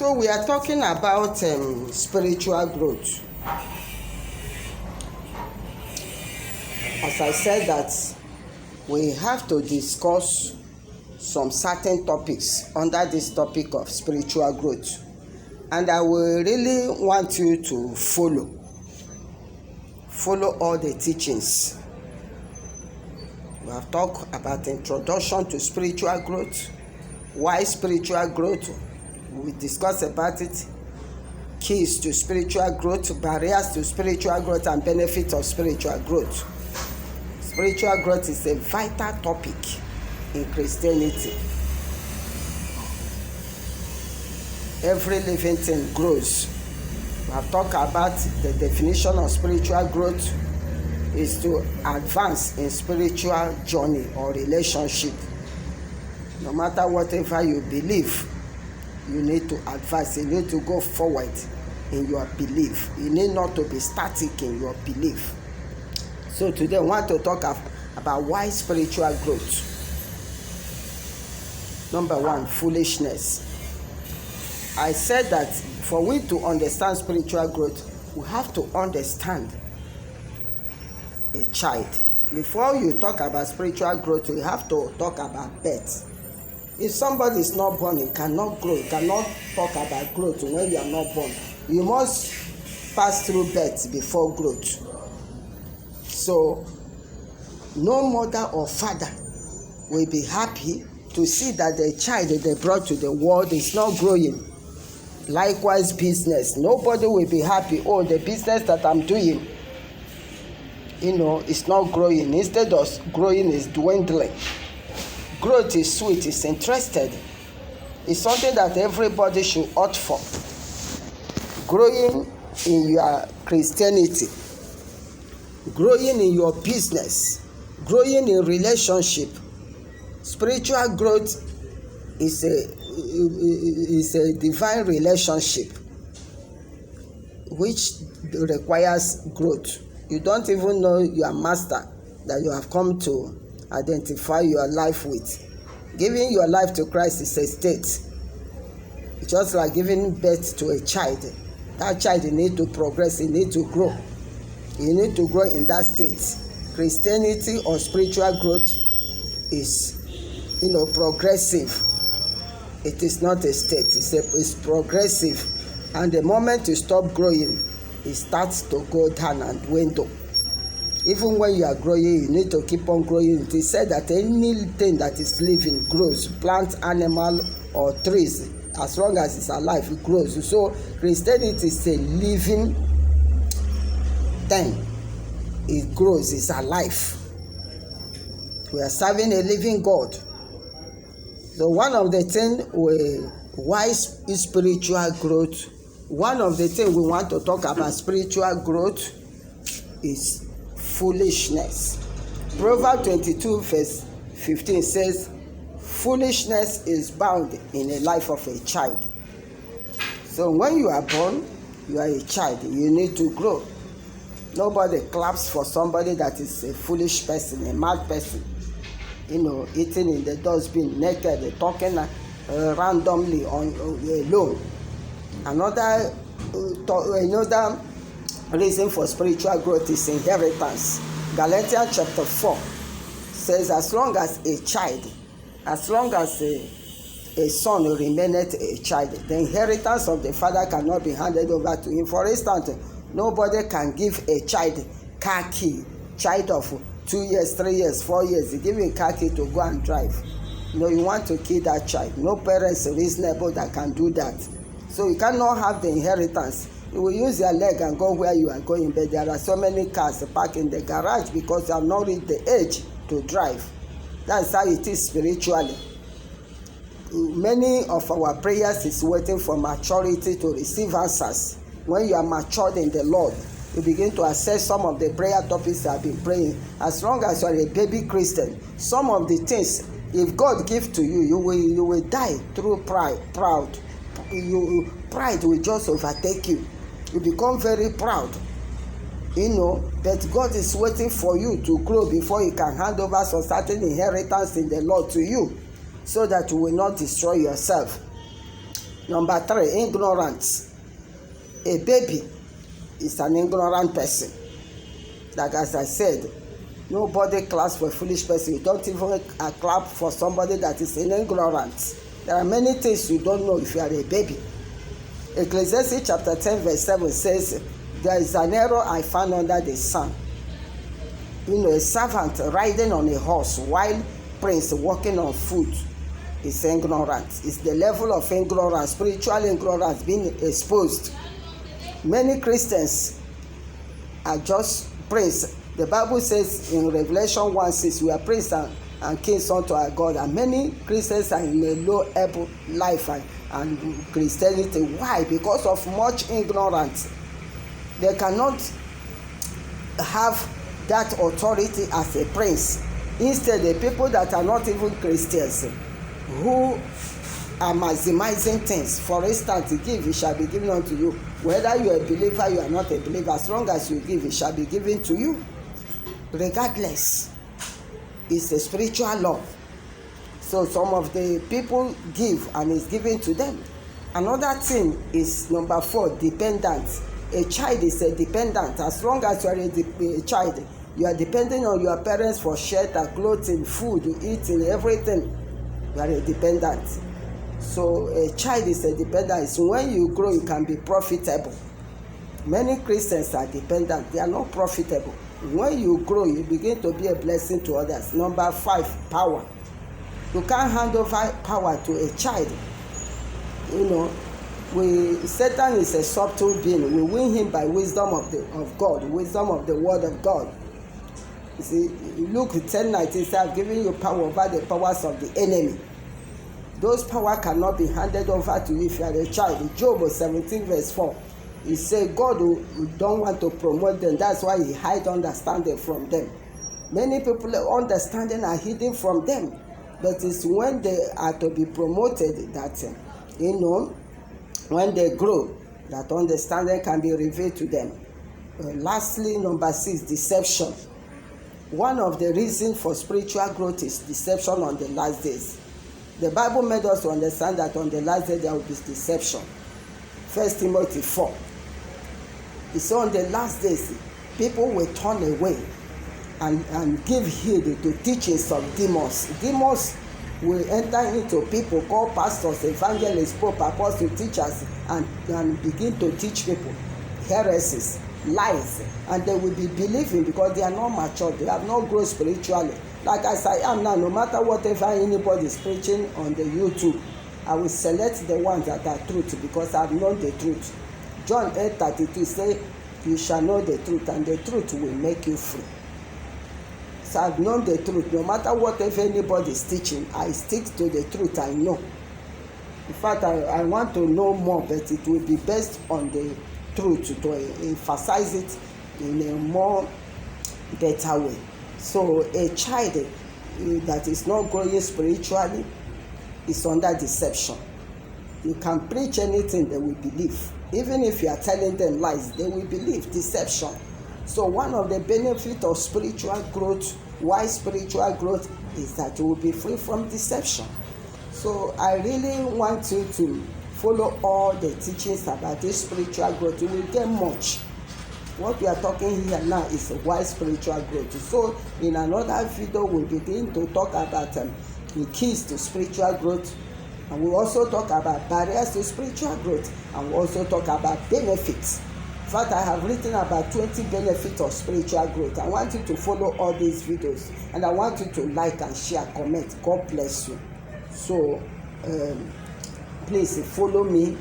So we are talking about spiritual growth. As I said that we have to discuss some certain topics under this topic of spiritual growth. And I will really want you to follow all the teachings. We have talked about introduction to spiritual growth, why spiritual growth, we discuss about it, keys to spiritual growth, barriers to spiritual growth, and benefits of spiritual growth. Spiritual growth is a vital topic in Christianity. Every living thing grows. We have talked about the definition of spiritual growth is to advance in spiritual journey or relationship. No matter whatever you believe, you need to advance. You need to go forward in your belief. You need not to be static in your belief. So today I want to talk about why spiritual growth. Number one, foolishness. I said that for we to understand spiritual growth, we have to understand a child. Before you talk about spiritual growth, you have to talk about birth. If somebody is not born, he cannot grow. You cannot talk about growth when you are not born. You must pass through birth before growth. So, no mother or father will be happy to see that the child that they brought to the world is not growing. Likewise, business. Nobody will be happy. Oh, the business that I'm doing, it's not growing. Instead of growing, it's dwindling. Growth is sweet, it's interested. It's something that everybody should opt for. Growing in your Christianity, growing in your business, growing in relationship. Spiritual growth is a divine relationship which requires growth. You don't even know your master that you have come to identify your life with. Giving your life to Christ is a state. It's just like giving birth to a child. That child needs to progress, he needs to grow. You need to grow in that state. Christianity or spiritual growth is, progressive. It is not a state. It's progressive. And the moment you stop growing, it starts to go down and dwindle. Even when you are growing, you need to keep on growing. It is said that anything that is living grows. Plant, animal, or trees. As long as it's alive, it grows. So Christianity is a living thing. It grows, it's alive. We are serving a living God. So one of the things why is spiritual growth, one of the things we want to talk about spiritual growth is foolishness. Proverbs 22 verse 15 says, foolishness is bound in the life of a child. So when you are born, you are a child. You need to grow. Nobody claps for somebody that is a foolish person, a mad person. Eating in the dustbin, naked, talking randomly alone. Another reason for spiritual growth is inheritance. Galatians chapter 4 says, as long as a child, as long as a son remaineth a child, the inheritance of the father cannot be handed over to him. For instance, nobody can give a child car key, child of 2 years, 3 years, 4 years. You give him a car key to go and drive. You want to kill that child. No parents reasonable that can do that. So you cannot have the inheritance. You will use your leg and go where you are going, but there are so many cars parked in the garage because you have not reached the age to drive. That's how it is spiritually. Many of our prayers is waiting for maturity to receive answers. When you are matured in the Lord, you begin to assess some of the prayer topics you have been praying. As long as you are a baby Christian, some of the things, if God gives to you, you will die through pride. Pride will just overtake you. You become very proud. But God is waiting for you to grow before He can hand over some certain inheritance in the Lord to you, so that you will not destroy yourself. Number 3, ignorance. A baby is an ignorant person. Like as I said, nobody claps for a foolish person. You don't even clap for somebody that is in ignorance. There are many things you don't know if you are a baby. Ecclesiastes chapter 10 verse 7 says, there is an error I found under the sun. A servant riding on a horse while prince walking on foot is ignorant. It's the level of ignorance, spiritual ignorance being exposed. Many Christians are just priests. The Bible says in Revelation 1:6, we are priests and kings unto our God. And many Christians are in a low-able life and Christianity. Why? Because of much ignorance. They cannot have that authority as a prince. Instead, the people that are not even Christians, who are maximizing things. For instance, give, it shall be given unto you. Whether you are a believer, you are not a believer, as long as you give, it shall be given to you. Regardless, it's a spiritual law. So some of the people give and it's given to them. Another thing is number 4, dependent. A child is a dependent. As long as you are a child, you are depending on your parents for shelter, clothing, food, eating, everything. You are a dependent. So a child is a dependent. It's when you grow, you can be profitable. Many Christians are dependent. They are not profitable. When you grow, you begin to be a blessing to others. Number 5, power. You can't hand over power to a child. Satan is a subtle being. We win him by wisdom of God, wisdom of the word of God. You see, Luke 10:19 says, I've given you power over the powers of the enemy. Those power cannot be handed over to you if you are a child. Job 17 verse 4. He said God don't want to promote them. That's why he hide understanding from them. Many people understanding are hidden from them. But it's when they are to be promoted that, when they grow, that understanding can be revealed to them. Lastly, number 6, deception. One of the reasons for spiritual growth is deception on the last days. The Bible made us to understand that on the last day there will be deception. 1 Timothy 4. It says on the last days, people will turn away and give heed to teachings of demons. Demons will enter into people called pastors, evangelists, pope, apostles, teachers, and begin to teach people heresies, lies, and they will be believing because they are not mature. They have not grown spiritually. Like as I am now, no matter whatever anybody is preaching on the YouTube, I will select the ones that are truth because I have known the truth. John 8:32 says, you shall know the truth, and the truth will make you free. So I've known the truth. No matter whatever anybody is teaching, I stick to the truth I know. In fact, I want to know more, but it will be based on the truth to emphasize it in a more better way. So a child that is not growing spiritually is under deception. You can preach anything, they will believe. Even if you are telling them lies, they will believe. Deception. So one of the benefits of spiritual growth, wise spiritual growth, is that you will be free from deception. So I really want you to follow all the teachings about this spiritual growth. You will get much. What we are talking here now is a wise spiritual growth. So in another video, we'll begin to talk about the keys to spiritual growth. And we'll also talk about barriers to spiritual growth. And we'll also talk about benefits. In fact, I have written about 20 benefits of spiritual growth. I want you to follow all these videos. And I want you to like and share, comment. God bless you. So, please follow me